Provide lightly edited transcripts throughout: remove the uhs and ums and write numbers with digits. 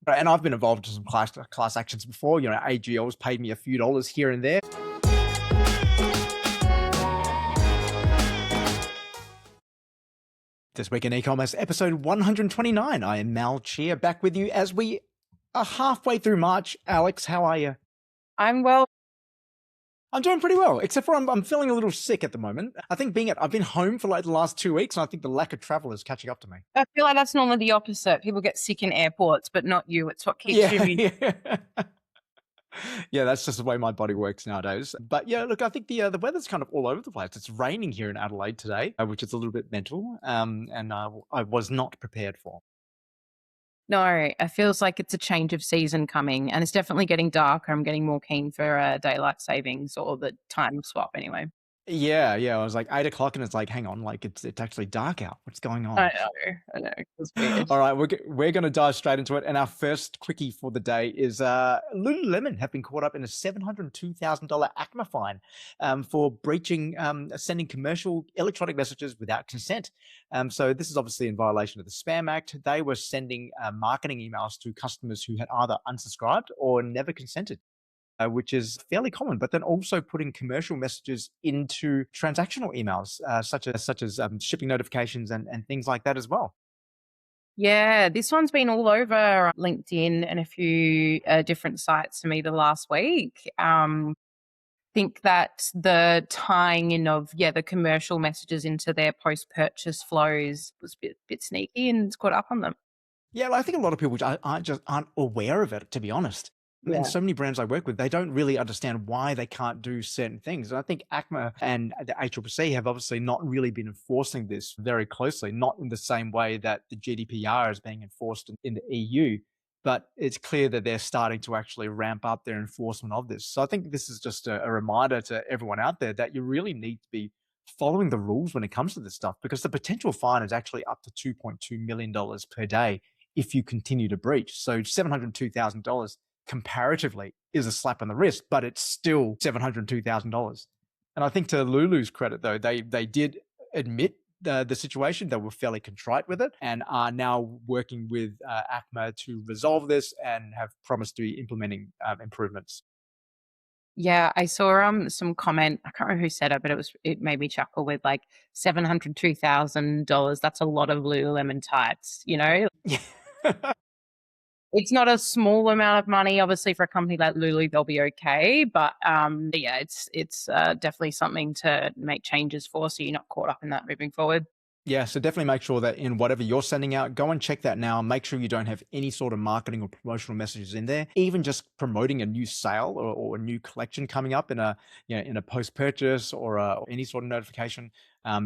Right, and I've been involved in some class actions before. AGL's paid me a few dollars here and there. This week in e-commerce, episode 129. I am Mal Chia, back with you as we are halfway through March. Alex, how are you? I'm well. I'm doing pretty well, except for I'm feeling a little sick at the moment. I think I've been home for like the last 2 weeks, and I think the lack of travel is catching up to me. I feel like that's normally the opposite. People get sick in airports, but not you. It's what keeps you Yeah, immune. yeah. Yeah, that's just the way my body works nowadays. But yeah, look, I think the weather's kind of all over the place. It's raining here in Adelaide today, which is a little bit mental, and I was not prepared for. No, it feels like it's a change of season coming, and it's definitely getting darker. I'm getting more keen for daylight savings or the time swap anyway. Yeah. I was like 8 o'clock, and it's like, hang on, like it's actually dark out. What's going on? I know. It's weird. All right, we're going to dive straight into it, and our first quickie for the day is Lululemon have been caught up in a $702,000 ACMA fine for breaching sending commercial electronic messages without consent. So this is obviously in violation of the Spam Act. They were sending marketing emails to customers who had either unsubscribed or never consented. Which is fairly common, but then also putting commercial messages into transactional emails, such as shipping notifications and things like that as well. Yeah, this one's been all over LinkedIn and a few different sites to me the last week. Think that the tying in of the commercial messages into their post-purchase flows was a bit sneaky and it's caught up on them. Yeah, well, I think a lot of people aren't aware of it, to be honest. And so many brands I work with, they don't really understand why they can't do certain things. And I think ACMA and the ACCC have obviously not really been enforcing this very closely, not in the same way that the GDPR is being enforced in the EU. But it's clear that they're starting to actually ramp up their enforcement of this. So I think this is just a reminder to everyone out there that you really need to be following the rules when it comes to this stuff, because the potential fine is actually up to $2.2 million per day if you continue to breach. So $702,000 comparatively is a slap on the wrist, but it's still $702,000. And I think to Lulu's credit, though, they did admit the situation. They were fairly contrite with it and are now working with ACMA to resolve this and have promised to be implementing improvements. Yeah, I saw some comment. I can't remember who said it, but it made me chuckle with like $702,000. That's a lot of Lululemon tights, Yeah. It's not a small amount of money, obviously, for a company like Lulu, they'll be okay. But yeah, it's definitely something to make changes for, so you're not caught up in that moving forward. Yeah, so definitely make sure that in whatever you're sending out, go and check that now. Make sure you don't have any sort of marketing or promotional messages in there. Even just promoting a new sale or a new collection coming up in a post-purchase or any sort of notification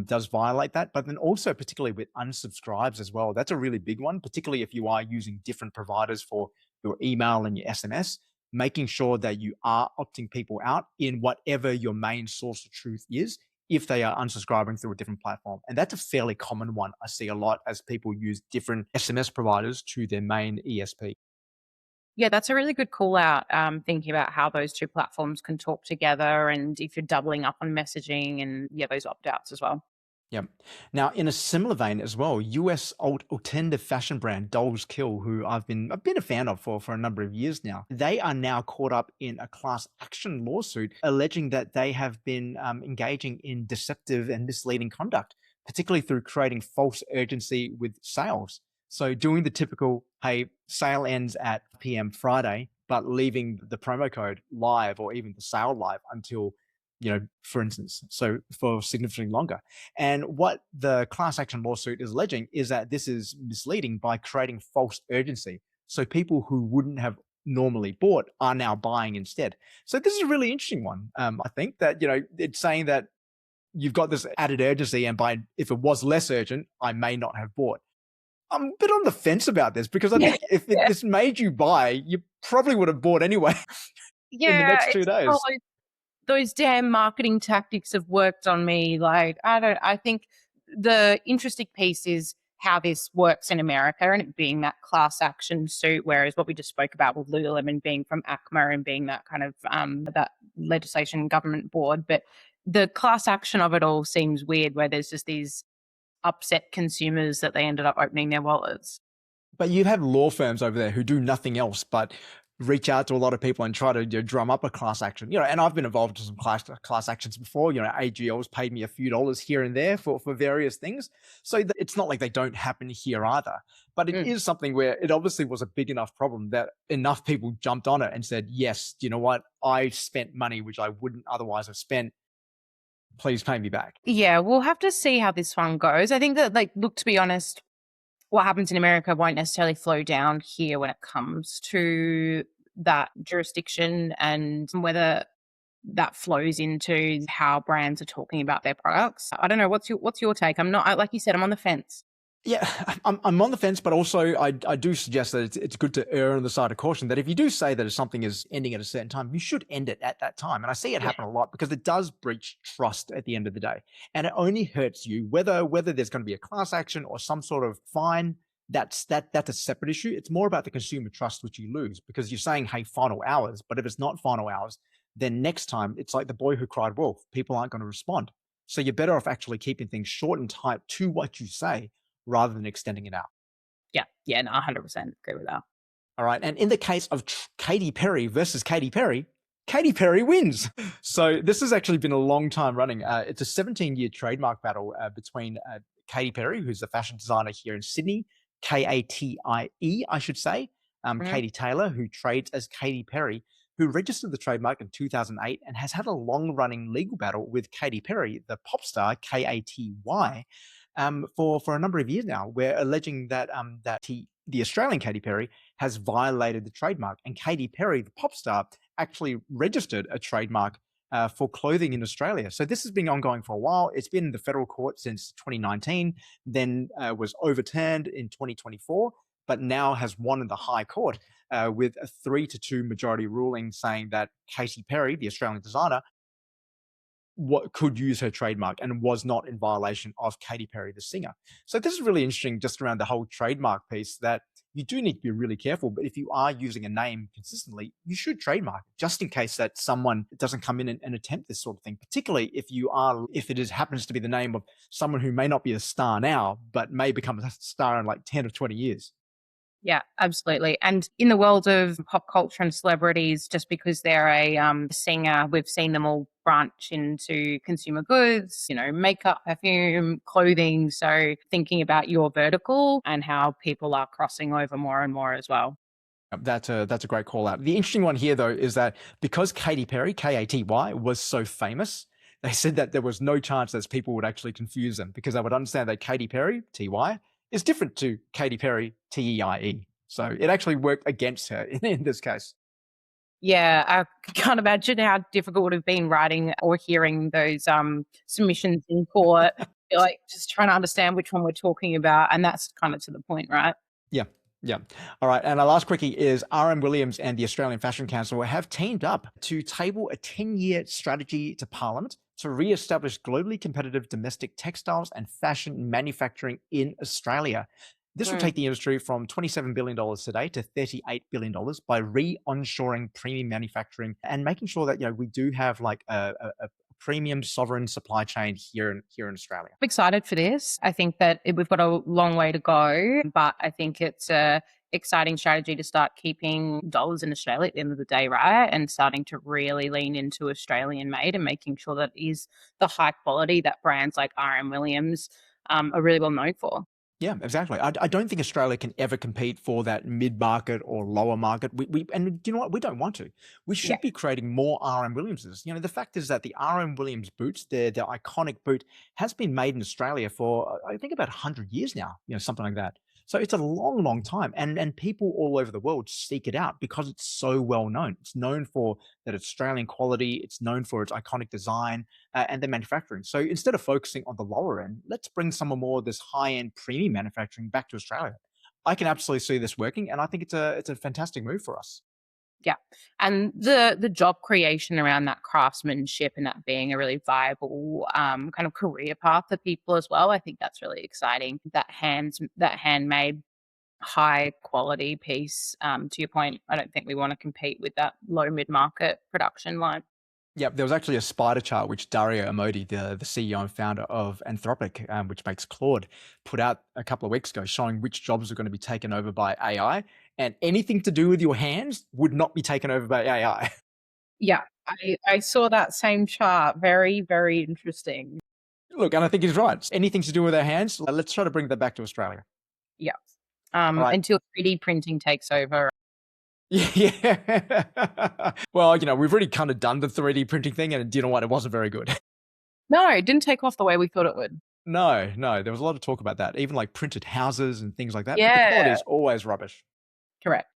does violate that. But then also particularly with unsubscribes as well. That's a really big one, particularly if you are using different providers for your email and your SMS. Making sure that you are opting people out in whatever your main source of truth is, if they are unsubscribing through a different platform. And that's a fairly common one I see a lot as people use different SMS providers to their main ESP. Yeah, that's a really good call out, thinking about how those two platforms can talk together and if you're doubling up on messaging and those opt-outs as well. Yep. Now, in a similar vein as well, US alternative fashion brand Dolls Kill, who I've been a fan of for a number of years now, they are now caught up in a class action lawsuit alleging that they have been engaging in deceptive and misleading conduct, particularly through creating false urgency with sales. So doing the typical, hey, sale ends at PM Friday, but leaving the promo code live or even the sale live until, for instance, so for significantly longer. And what the class action lawsuit is alleging is that this is misleading by creating false urgency. So people who wouldn't have normally bought are now buying instead. So this is a really interesting one. I think that, it's saying that you've got this added urgency, and if it was less urgent, I may not have bought. I'm a bit on the fence about this because I think if this made you buy, you probably would have bought anyway in the next 2 days. Those damn marketing tactics have worked on me. Like, I think the interesting piece is how this works in America and it being that class action suit, whereas what we just spoke about with Lululemon being from ACMA and being that kind of that legislation government board. But the class action of it all seems weird, where there's just these upset consumers that they ended up opening their wallets. But you have law firms over there who do nothing else but reach out to a lot of people and try to drum up a class action. And I've been involved in some class actions before. AGL's paid me a few dollars here and there for various things. So it's not like they don't happen here either. But it Mm. is something where it obviously was a big enough problem that enough people jumped on it and said, yes, you know what? I spent money which I wouldn't otherwise have spent. Please pay me back. Yeah, we'll have to see how this one goes. I think that, like, look, to be honest, what happens in America won't necessarily flow down here when it comes to that jurisdiction, and whether that flows into how brands are talking about their products. I don't know. What's your take? I'm not, like you said, I'm on the fence. Yeah, I'm on the fence, but also I do suggest that it's good to err on the side of caution, that if you do say that if something is ending at a certain time, you should end it at that time. And I see it Yeah. happen a lot because it does breach trust at the end of the day. And it only hurts you whether there's going to be a class action or some sort of fine. That's a separate issue. It's more about the consumer trust which you lose, because you're saying, hey, final hours, but if it's not final hours, then next time it's like the boy who cried wolf. People aren't going to respond. So you're better off actually keeping things short and tight to what you say rather than extending it out. Yeah. Yeah. No, 100% agree with that. All right. And in the case of Katy Perry versus Katy Perry wins. So this has actually been a long time running. It's a 17-year trademark battle between Katy Perry, who's the fashion designer here in Sydney, Katie, I should say, Mhm. Katie Taylor, who trades as Katy Perry, who registered the trademark in 2008 and has had a long-running legal battle with Katy Perry, the pop star Katy, for a number of years now. We're alleging that the Australian Katy Perry has violated the trademark, and Katy Perry, the pop star, actually registered a trademark for clothing in Australia. So this has been ongoing for a while. It's been in the federal court since 2019, then was overturned in 2024, but now has won in the High Court with a 3-2 majority ruling saying that Katy Perry, the Australian designer, what could use her trademark and was not in violation of Katy Perry, the singer. So this is really interesting just around the whole trademark piece, that you do need to be really careful. But if you are using a name consistently, you should trademark it just in case that someone doesn't come in and attempt this sort of thing, particularly if it happens to be the name of someone who may not be a star now, but may become a star in like 10 or 20 years. Yeah, absolutely. And in the world of pop culture and celebrities, just because they're a singer, we've seen them all branch into consumer goods, makeup, perfume, clothing. So thinking about your vertical and how people are crossing over more and more as well. That's a great call out. The interesting one here, though, is that because Katy Perry, Katy, was so famous, they said that there was no chance that people would actually confuse them, because they would understand that Katy Perry, Ty, is different to Katy Perry, Teie. So it actually worked against her in this case. Yeah, I can't imagine how difficult it would have been writing or hearing those submissions in court. Like, just trying to understand which one we're talking about, and that's kind of to the point, right? Yeah. Yeah. All right. And our last quickie is RM Williams and the Australian Fashion Council have teamed up to table a 10-year strategy to Parliament to re-establish globally competitive domestic textiles and fashion manufacturing in Australia. This will Mm. take the industry from $27 billion today to $38 billion by re-onshoring premium manufacturing and making sure that we do have like a premium sovereign supply chain here in Australia. I'm excited for this. I think that we've got a long way to go, but I think it's a exciting strategy to start keeping dollars in Australia at the end of the day, right? And starting to really lean into Australian made and making sure that it is the high quality that brands like RM Williams are really well known for. Yeah, exactly. I don't think Australia can ever compete for that mid-market or lower market. And you know what? We don't want to. We Yeah. should be creating more RM Williamses. The fact is that the RM Williams boots, their iconic boot, has been made in Australia for I think about 100 years now. Something like that. So it's a long, long time, and people all over the world seek it out because it's so well known. It's known for that Australian quality. It's known for its iconic design and the manufacturing. So instead of focusing on the lower end, let's bring some more of this high-end premium manufacturing back to Australia. I can absolutely see this working, and I think it's a fantastic move for us. Yeah. And the job creation around that craftsmanship and that being a really viable kind of career path for people as well. I think that's really exciting. That handmade high quality piece. To your point, I don't think we want to compete with that low mid market production line. Yeah, there was actually a spider chart which Dario Amodi, the CEO and founder of Anthropic, which makes Claude, put out a couple of weeks ago, showing which jobs are going to be taken over by AI, and anything to do with your hands would not be taken over by AI. Yeah, I saw that same chart. Very, very interesting. Look, and I think he's right. Anything to do with our hands, let's try to bring that back to Australia. Yeah. All right. Until 3D printing takes over. Yeah. Well, we've already kind of done the 3D printing thing, and you know what? It wasn't very good. No, it didn't take off the way we thought it would. No, no, there was a lot of talk about that, even like printed houses and things like that. But the quality Yeah, is always rubbish. correct.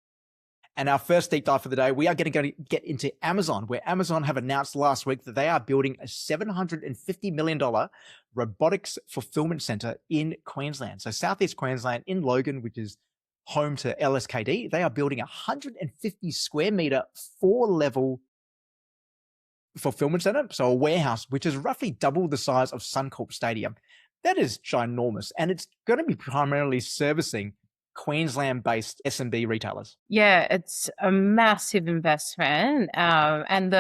And our first deep dive for the day, we are going to get into Amazon, where Amazon have announced last week that they are building a $750 million robotics fulfillment center in Queensland. So Southeast Queensland in Logan, which is home to LSKD, they are building a 150 square meter, 4-level fulfillment center. So a warehouse, which is roughly double the size of Suncorp Stadium. That is ginormous. And it's going to be primarily servicing Queensland-based SMB retailers. Yeah, it's a massive investment. And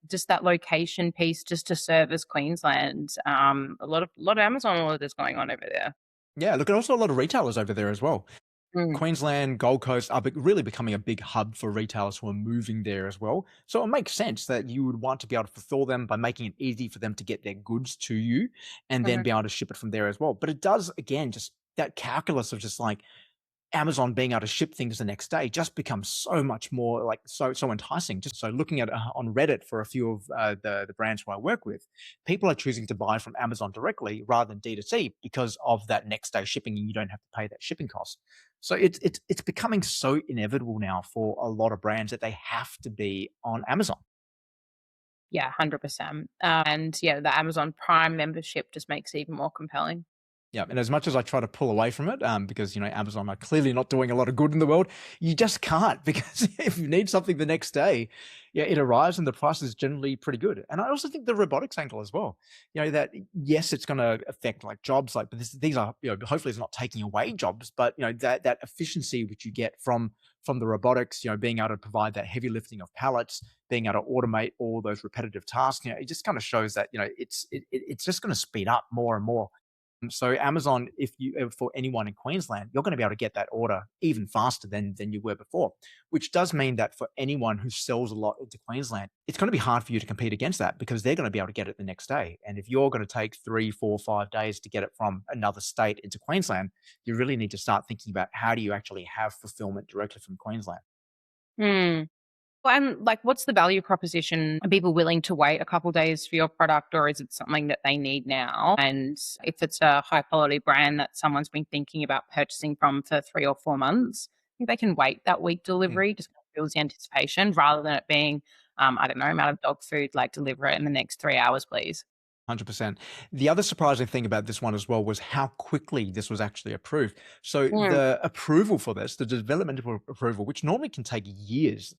just that location piece just to service Queensland. A lot of Amazon orders going on over there. Yeah, look, and also a lot of retailers over there as well. Mm. Queensland, Gold Coast are really becoming a big hub for retailers who are moving there as well. So it makes sense that you would want to be able to fulfill them by making it easy for them to get their goods to you and then Mhm. be able to ship it from there as well. But it does, again, just that calculus of just like Amazon being able to ship things the next day just becomes so much more like so enticing. Just so looking at on Reddit for a few of the brands who I work with, people are choosing to buy from Amazon directly rather than D2C because of that next day shipping, and you don't have to pay that shipping cost. So it's becoming so inevitable now for a lot of brands that they have to be on Amazon. Yeah, 100%. And yeah, the Amazon Prime membership just makes it even more compelling. Yeah, and as much as I try to pull away from it, because Amazon are clearly not doing a lot of good in the world, you just can't because if you need something the next day, yeah, it arrives and the price is generally pretty good. And I also think the robotics angle as well, that yes, it's going to affect like jobs, like, but these are, hopefully it's not taking away jobs, but that efficiency which you get from the robotics, being able to provide that heavy lifting of pallets, being able to automate all those repetitive tasks, it just kind of shows that it's just going to speed up more and more. So Amazon, if you for anyone in Queensland, you're going to be able to get that order even faster than you were before, which does mean that for anyone who sells a lot into Queensland, it's going to be hard for you to compete against that because they're going to be able to get it the next day. And if you're going to take 3, 4, 5 days to get it from another state into Queensland, you really need to start thinking about how do you actually have fulfillment directly from Queensland. Hmm. Well, and like, what's the value proposition? Are people willing to wait a couple days for your product, or is it something that they need now? And if it's a high quality brand that someone's been thinking about purchasing from for 3 or 4 months, I think they can wait that week Mm. delivery, just builds the anticipation rather than it being, I don't know, I'm out of dog food, like deliver it in the next 3 hours, please. 100%. The other surprising thing about this one as well was how quickly this was actually approved. So Mm. the approval for this, the developmental approval, which normally can take years,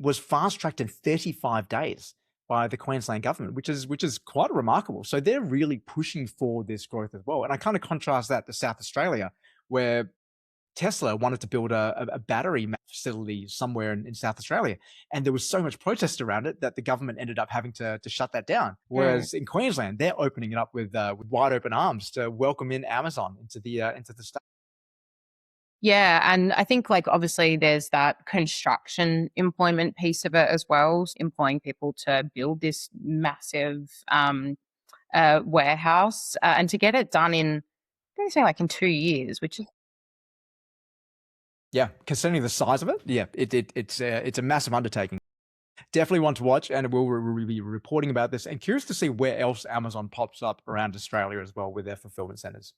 was fast-tracked in 35 days by the Queensland government, which is quite remarkable. So they're really pushing for this growth as well. And I kind of contrast that to South Australia, where Tesla wanted to build a battery facility somewhere in South Australia, and there was so much protest around it that the government ended up having to shut that down. Mm. Whereas in Queensland, they're opening it up with wide open arms to welcome in Amazon into the state. Yeah, and I think like obviously there's that construction employment piece of it as well, employing people to build this massive warehouse and to get it done in, I think say like in 2 years, which is Yeah, considering the size of it, yeah, it's a massive undertaking. Definitely one to watch, and we'll be reporting about this. And curious to see where else Amazon pops up around Australia as well with their fulfillment centers.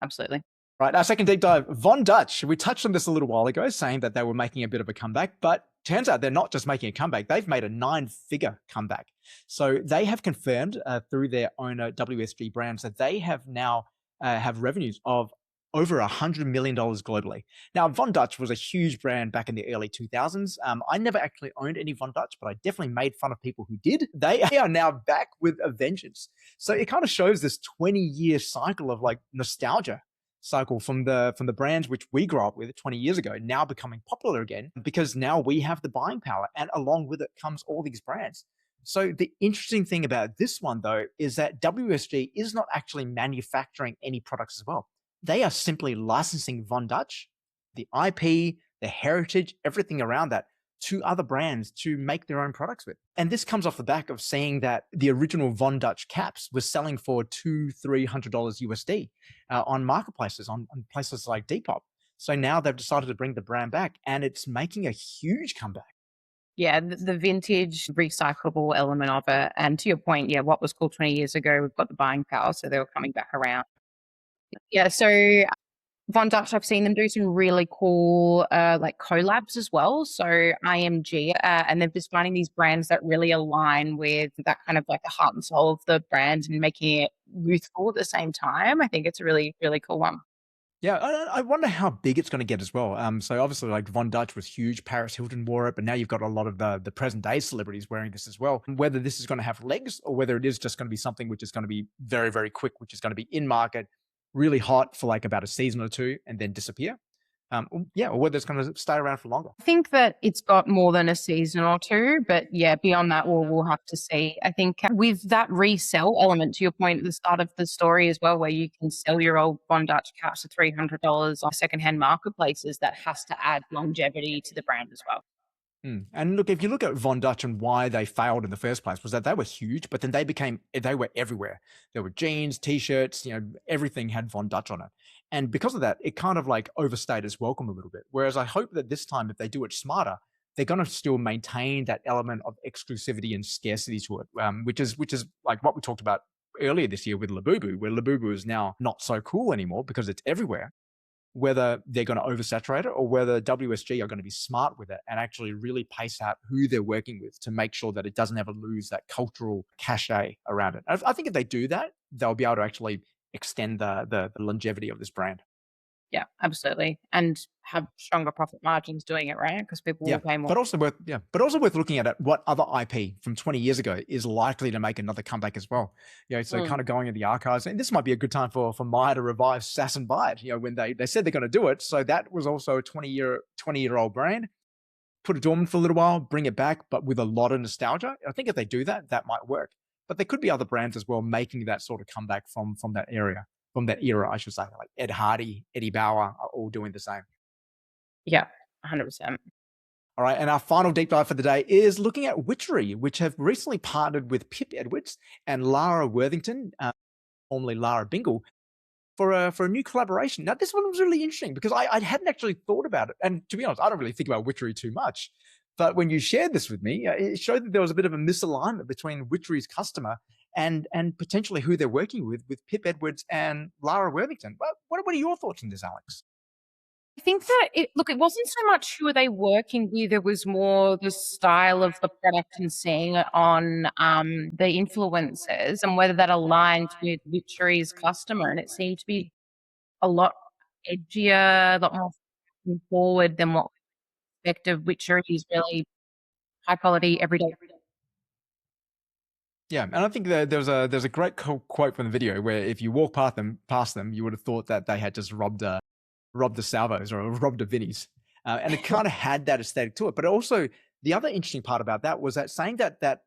absolutely. Right, our second deep dive, Von Dutch. We touched on this a little while ago, saying that they were making a bit of a comeback, but turns out they're not just making a comeback, they've made a 9-figure comeback. So they have confirmed through their owner WSG Brands that they have now have revenues of over $100 million globally. Now, Von Dutch was a huge brand back in the early 2000s. I never actually owned any Von Dutch, but I definitely made fun of people who did. They are now back with a vengeance. So it kind of shows this 20-year cycle of like nostalgia. cycle from the brands which we grew up with 20 years ago now becoming popular again because now we have the buying power, and along with it comes all these brands. So the interesting thing about this one though is that WSG is not actually manufacturing any products as well. They are simply licensing Von Dutch, the IP, the heritage, everything around that to other brands to make their own products with. And this comes off the back of seeing that the original Von Dutch caps was selling for $200-300 USD on marketplaces, on places like Depop. So now they've decided to bring the brand back, and it's making a huge comeback. Yeah, the vintage recyclable element of it. And to your point, yeah, what was cool 20 years ago, we've got the buying power, so they were coming back around. Yeah, so Von Dutch, I've seen them do some really cool like collabs as well. So IMG, and they're just finding these brands that really align with that kind of like the heart and soul of the brand and making it youthful at the same time. I think it's a really, really cool one. Yeah, I wonder how big it's going to get as well. So obviously, like Von Dutch was huge. Paris Hilton wore it, but now you've got a lot of the present day celebrities wearing this as well. Whether this is going to have legs or whether it is just going to be something which is going to be very, very quick, which is going to be in market, really hot for like about a season or two, and then disappear. Yeah, or whether it's going to stay around for longer. I think that it's got more than a season or two, but yeah, beyond that, we'll have to see. I think with that resell element, to your point at the start of the story as well, where you can sell your old Von Dutch caps for $300 on secondhand marketplaces, that has to add longevity to the brand as well. And look, if you look at Von Dutch and why they failed in the first place was that they were huge, but then they were everywhere. There were jeans, t-shirts, everything had Von Dutch on it. And because of that, it kind of like overstayed its welcome a little bit. Whereas I hope that this time, if they do it smarter, they're going to still maintain that element of exclusivity and scarcity to it, which is like what we talked about earlier this year with Labubu, where Labubu is now not so cool anymore because it's everywhere. Whether they're going to oversaturate it or whether WSG are going to be smart with it and actually really pace out who they're working with to make sure that it doesn't ever lose that cultural cachet around it. I think if they do that, they'll be able to actually extend the longevity of this brand. Yeah, absolutely. And have stronger profit margins doing it, right? Because people Yeah, will pay more. but also worth looking at it. What other IP from 20 years ago is likely to make another comeback as well? So kind of going in the archives, and this might be a good time for Maya to revive Sass and Bite. When they said they're going to do it, so that was also a 20-year-old brand. Put it dormant for a little while, bring it back, but with a lot of nostalgia. I think if they do that, that might work. But there could be other brands as well making that sort of comeback from that area, I should say, like Ed Hardy, Eddie Bauer are all doing the same. Yeah, 100%. All right, and our final deep dive for the day is looking at Witchery, which have recently partnered with Pip Edwards and Lara Worthington, formerly Lara Bingle, for a new collaboration. Now, this one was really interesting because I hadn't actually thought about it, and to be honest, I don't really think about Witchery too much. But when you shared this with me, it showed that there was a bit of a misalignment between Witchery's customer and potentially who they're working with Pip Edwards and Lara Worthington. What are your thoughts on this, Alex? I think that it wasn't so much who are they working with, it was more the style of the product and seeing it on the influencers and whether that aligned with Witchery's customer. And it seemed to be a lot edgier, a lot more forward than what we expect of Witchery's really high quality everyday. Yeah, and I think that there's a great quote from the video where if you walk past them, you would have thought that they had just robbed the salvos or robbed the Vinnies. And it kind of had that aesthetic to it. But also the other interesting part about that was that saying that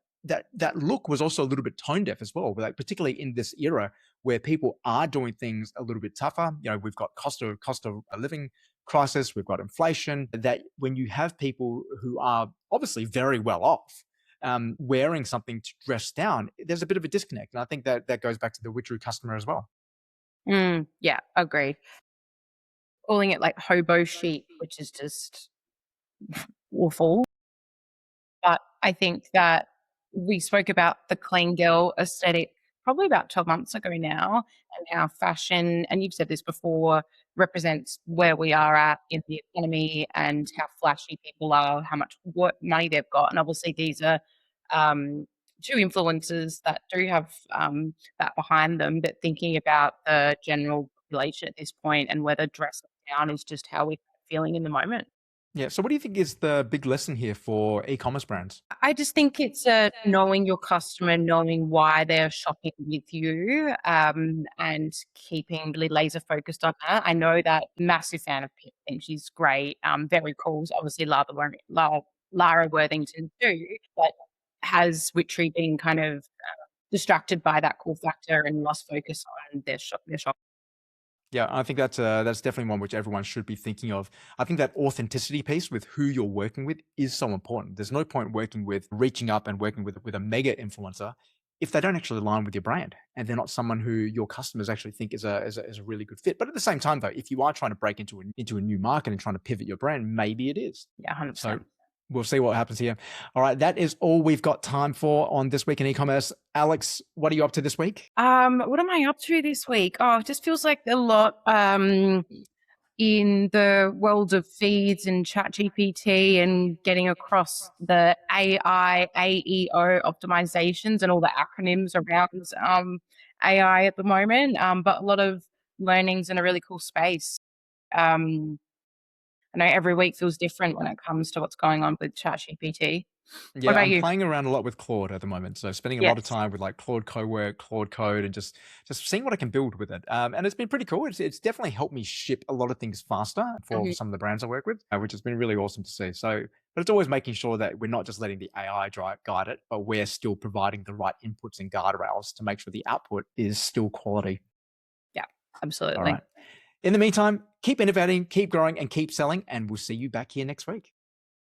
look was also a little bit tone deaf as well, like particularly in this era where people are doing things a little bit tougher. We've got cost of a living crisis, we've got inflation, that when you have people who are obviously very well off, wearing something to dress down, there's a bit of a disconnect. And I think that goes back to the Witchery customer as well. Yeah, agreed. Calling it like hobo chic, which is just awful. But I think that we spoke about the clean girl aesthetic probably about 12 months ago now, and how fashion, and you've said this before, represents where we are at in the economy and how flashy people are, how much money they've got. And obviously, these are two influencers that do have that behind them, but thinking about the general population at this point and whether dressing down is just how we're feeling in the moment. Yeah. So what do you think is the big lesson here for e-commerce brands? I just think it's knowing your customer, knowing why they're shopping with you, and keeping really laser focused on that. I know that massive fan of Pip. I think she's great. Very cool. Obviously, Lara Worthington too, but has Witchery been kind of distracted by that cool factor and lost focus on their shop. Yeah, I think that's definitely one which everyone should be thinking of. I think that authenticity piece with who you're working with is so important. There's no point working with reaching up and working with a mega influencer if they don't actually align with your brand and they're not someone who your customers actually think is a really good fit. But at the same time, though, if you are trying to break into a new market and trying to pivot your brand, maybe it is. Yeah, So 100%. we'll see what happens here. All right, that is all we've got time for on This Week in E-commerce. Alex, what are you up to this week? What am I up to this week? Oh, it just feels like a lot in the world of feeds and ChatGPT and getting across the AI, AEO optimizations and all the acronyms around AI at the moment. But a lot of learnings in a really cool space. I know every week feels different when it comes to what's going on with ChatGPT. What Yeah, about I'm you? playing around a lot with Claude at the moment. So spending a lot of Yes. time with like Claude Cowork, Claude Code, and just seeing what I can build with it. And it's been pretty cool. It's definitely helped me ship a lot of things faster for Mhm. some of the brands I work with, which has been really awesome to see. So, but it's always making sure that we're not just letting the AI guide it, but we're still providing the right inputs and guardrails to make sure the output is still quality. Yeah, All absolutely. right. In the meantime, keep innovating, keep growing, and keep selling. And we'll see you back here next week.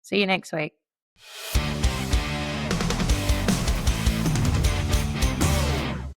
See you next week.